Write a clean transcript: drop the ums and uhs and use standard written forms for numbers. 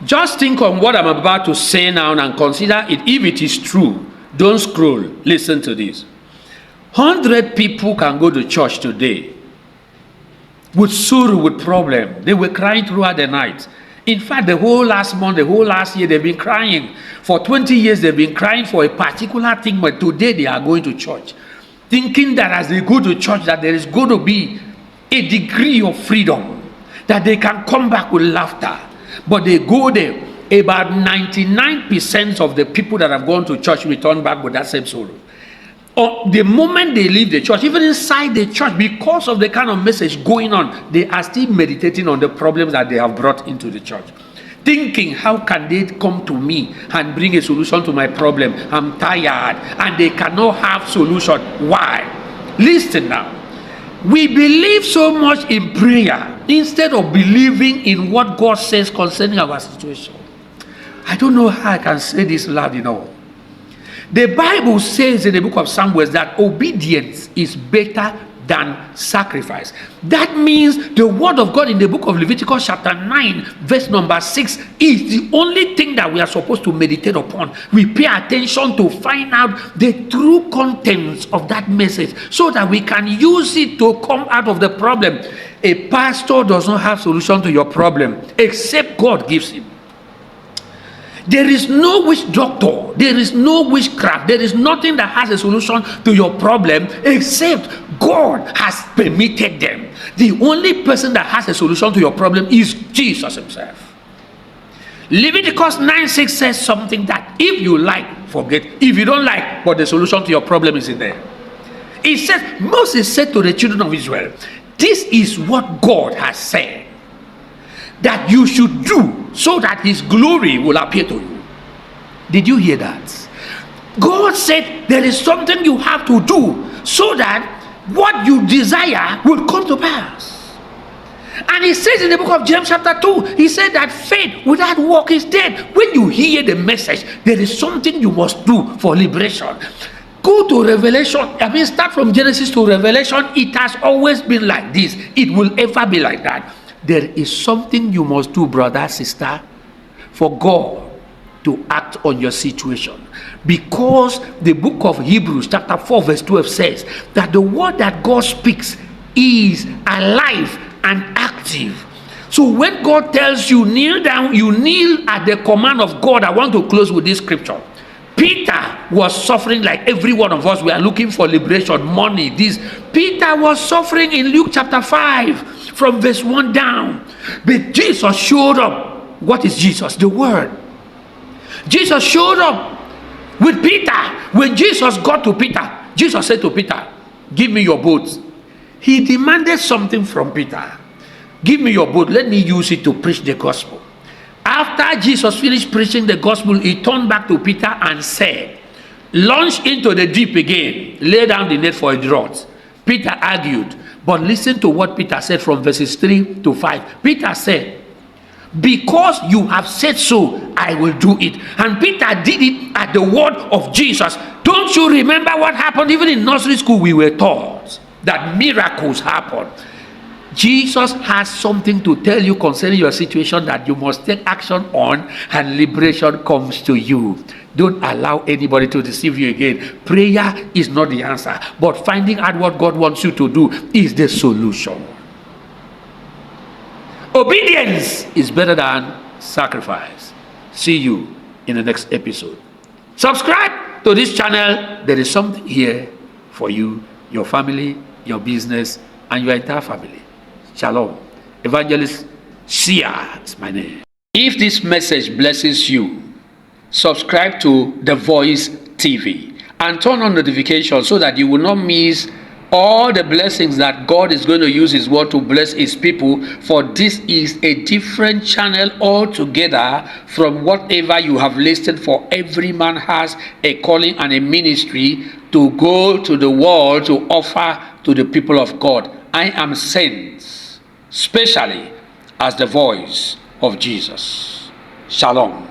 Just think on what I'm about to say now and consider it. If it is true, don't scroll. Listen to this. 100 people can go to church today with sorrow, with problem. They were crying throughout the night. In fact, the whole last month, the whole last year, they've been crying. For 20 years, they've been crying for a particular thing, but today they are going to church, thinking that as they go to church, that there is going to be a degree of freedom, that they can come back with laughter. But they go there. About 99% of the people that have gone to church return back with that same sorrow. Or the moment they leave the church, even inside the church, because of the kind of message going on, they are still meditating on the problems that they have brought into the church. Thinking, how can they come to me and bring a solution to my problem? I'm tired. And they cannot have solution. Why? Listen now. We believe so much in prayer instead of believing in what God says concerning our situation. I don't know how I can say this loud enough. The Bible says in the book of Samuel that obedience is better than sacrifice. That means the word of God in the book of Leviticus chapter 9 verse number 6 is the only thing that we are supposed to meditate upon. We pay attention to find out the true contents of that message so that we can use it to come out of the problem. A pastor does not have solution to your problem except God gives him. There is no witch doctor, there is no witchcraft, there is nothing that has a solution to your problem except God has permitted them. The only person that has a solution to your problem is Jesus himself. Leviticus 9:6 says something that if you like, forget. If you don't like, but the solution to your problem is in there. It says, Moses said to the children of Israel, this is what God has said that you should do so that his glory will appear to you. Did you hear that? God said there is something you have to do so that what you desire will come to pass. And he says in the book of James chapter 2, he said that faith without work is dead. When you hear the message, there is something you must do for liberation. Go to Revelation. Start from Genesis to Revelation. It has always been like this. It will ever be like that. There is something you must do, brother, sister, for God to act on your situation. Because the book of Hebrews chapter 4 verse 12 says that the word that God speaks is alive and active. So when God tells you kneel down, you kneel at the command of God. I want to close with this scripture. Peter was suffering like every one of us. We are looking for liberation, money, this. Peter was suffering in Luke chapter 5 from verse 1 down. But Jesus showed up. What is Jesus? The Word. Jesus showed up with Peter. When Jesus got to Peter, Jesus said to Peter, give me your boat. He demanded something from Peter. Give me your boat. Let me use it to preach the gospel. After Jesus finished preaching the gospel, he turned back to Peter and said, launch into the deep again. Lay down the net for a draught. Peter argued. But listen to what Peter said from verses 3 to 5. Peter said, because you have said so, I will do it. And Peter did it at the word of Jesus. Don't you remember what happened? Even in nursery school, we were taught that miracles happen. Jesus has something to tell you concerning your situation that you must take action on, and liberation comes to you. Don't allow anybody to deceive you again. Prayer is not the answer, but finding out what God wants you to do is the solution. Obedience is better than sacrifice. See you in the next episode. Subscribe to this channel. There is something here for you, your family, your business, and your entire family. Shalom. Evangelist Sia is my name. If this message blesses you, subscribe to The Voice TV and turn on notifications so that you will not miss all the blessings that God is going to use his word to bless his people. For this is a different channel altogether from whatever you have listed. For every man has a calling and a ministry to go to the world to offer to the people of God. I am sent specially as the voice of Jesus. Shalom.